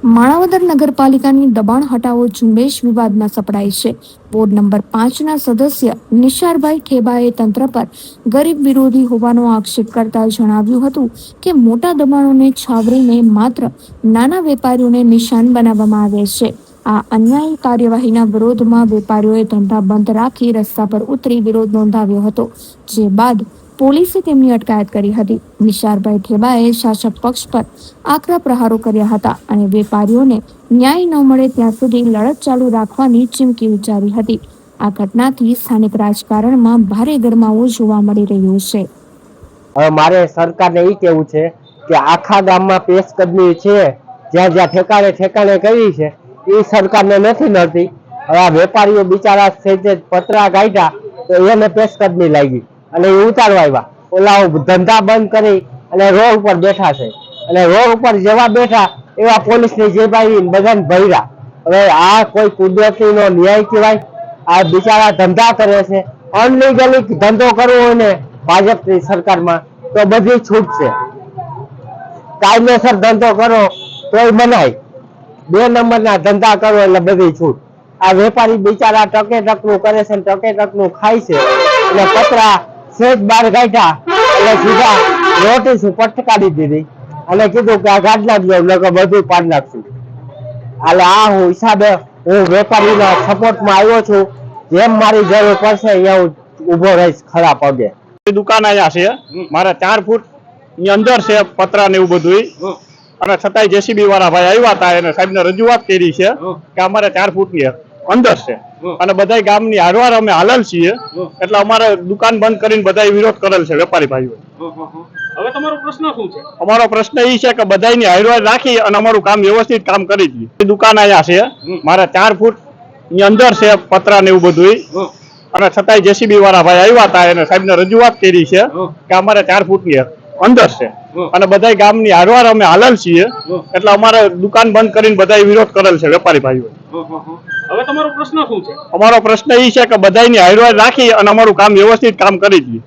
માણાવદર નગરપાલિકાની દબાણ હટાવો ઝુંબેશ વિવાદમાં સપડાઈ છે। વોર્ડ નંબર 5ના સદસ્ય નિશારભાઈ ઠેબાએ તંત્ર પર ગરીબ વિરોધી હોવાનો આક્ષેપ કરતા જણાવ્યું હતું કે મોટા દબાણોને છાવરીને માત્ર નાના વેપારીઓને નિશાન બનાવવામાં આવે છે। આ અન્યાયી કાર્યવાહીના વિરોધમાં વેપારીઓએ ધંધા બંધ રાખી રસ્તા પર ઉતરી વિરોધ નોંધાવ્યો હતો, જે બાદ પોલીસે તેમની અટકાયત કરી હતી। નિશારભાઈ ઠેબાએ શાસક પક્ષ પર આકરા પ્રહારો કર્યા હતા અને વેપારીઓને ન્યાય ન મળે ત્યાં સુધી લડત ચાલુ રાખવાની ચીમકી ઉચ્ચારી હતી। આ ઘટનાથી સ્થાનિક રાજકારણમાં ભારે ગરમાવો જોવા મળી રહ્યો છે। હવે મારે સરકારને એ કહેવું છે કે આખા ગામમાં પેશકદમી છે, જ્યાં જ્યાં ઠેકાણે કરી છે એ સરકારને નથી મળતી। હવે આ વેપારીઓ બિચારા પતરા કાઢ્યા તો એને પેશકદમી લાગી અને એ ઉતારવા આવ્યા, ઓલા ધંધા બંધ કરી અને રોડ ઉપર બેઠા છે અને રોડ ઉપર જેવા બેઠા એવા પોલીસની જેબાઈ બધાને ભર્યા। હવે આ કોઈ કુદરતીનો ન્યાય કહેવાય? આ બિચારા ધંધા કરે છે, અનલીગલી ધંધો કરવો હોય ને ભાજપની સરકારમાં તો બધી છૂટ છે, કાયદેસર ધંધો કરો તોય મનાય, 2 નંબરના ધંધા કરો એટલે બધી છૂટ। આ વેપારી બિચારા ટકે ટકનું કરે છે, ટકે ટકનું ખાય છે અને પતરા સેજ બાર કાઢ્યા એટલે સીધા નોટિસ પટકાડી દીધી અને કીધું કે આ ગાડલા જ બધું પાડી નાખશું। એટલે આ હું હિસાબે હું વેપારીના સપોર્ટમાં આવ્યો છું, જેમ મારી જરૂર પડશે અહીંયા હું ઉભો રહીશ ખરા પગે। દુકાન અહીંયા છે, મારા 4 ફૂટ ની અંદર છે પતરા ને એવું બધું, અને છતાંય જેસીબી વાળા ભાઈ આવ્યા હતા એને સાહેબને રજૂઆત કરી છે કે અમારે 4 ફૂટની અંદર છે અને બધા ગામની હારવાર અમે હાલલ છીએ, એટલે અમારે દુકાન બંધ કરીને બધા વિરોધ કરેલ છે વેપારી ભાઈઓ। હવે તમારો પ્રશ્ન શું છે? અમારો પ્રશ્ન એ છે કે બધાની હારવાર રાખી અને અમારું કામ વ્યવસ્થિત કામ કરી દઈએ। દુકાન અહીંયા છે, મારા 4 ફૂટ ની અંદર છે પતરા ને એવું બધું, અને છતાંય જેસીબી વાળા ભાઈ આવ્યા હતા એને સાહેબને રજૂઆત કરી છે કે અમારે 4 ફૂટની અંદર છે અને બધા ગામની હારવાર અમે હાલલ છીએ, એટલે અમારે દુકાન બંધ કરીને બધા વિરોધ કરેલ છે વેપારી ભાઈઓ। હવે તમારો પ્રશ્ન શું છે? અમારો પ્રશ્ન એ છે કે બધાની હારવાર રાખી અને અમારું કામ વ્યવસ્થિત કામ કરી દઈએ।